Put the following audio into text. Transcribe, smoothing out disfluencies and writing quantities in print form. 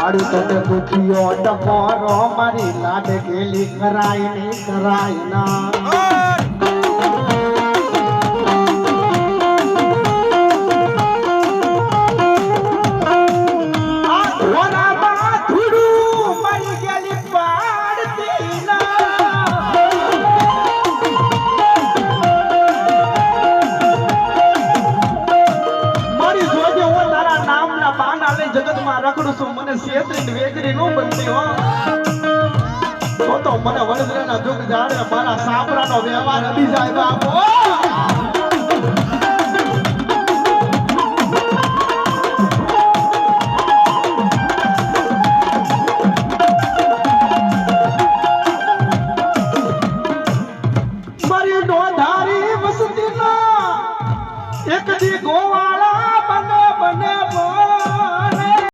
મારું તને દુખિયો ટકોરો મારી લાડ ગેલી કરાય નહીં કરાય ના જગતમાં રખડું છું મને છેતરી વેગરી નો બનતી હો તો મને વડોદરાના જુગ જાણે મારા સાપરાનો વ્યવહાર અડી જાય બાપો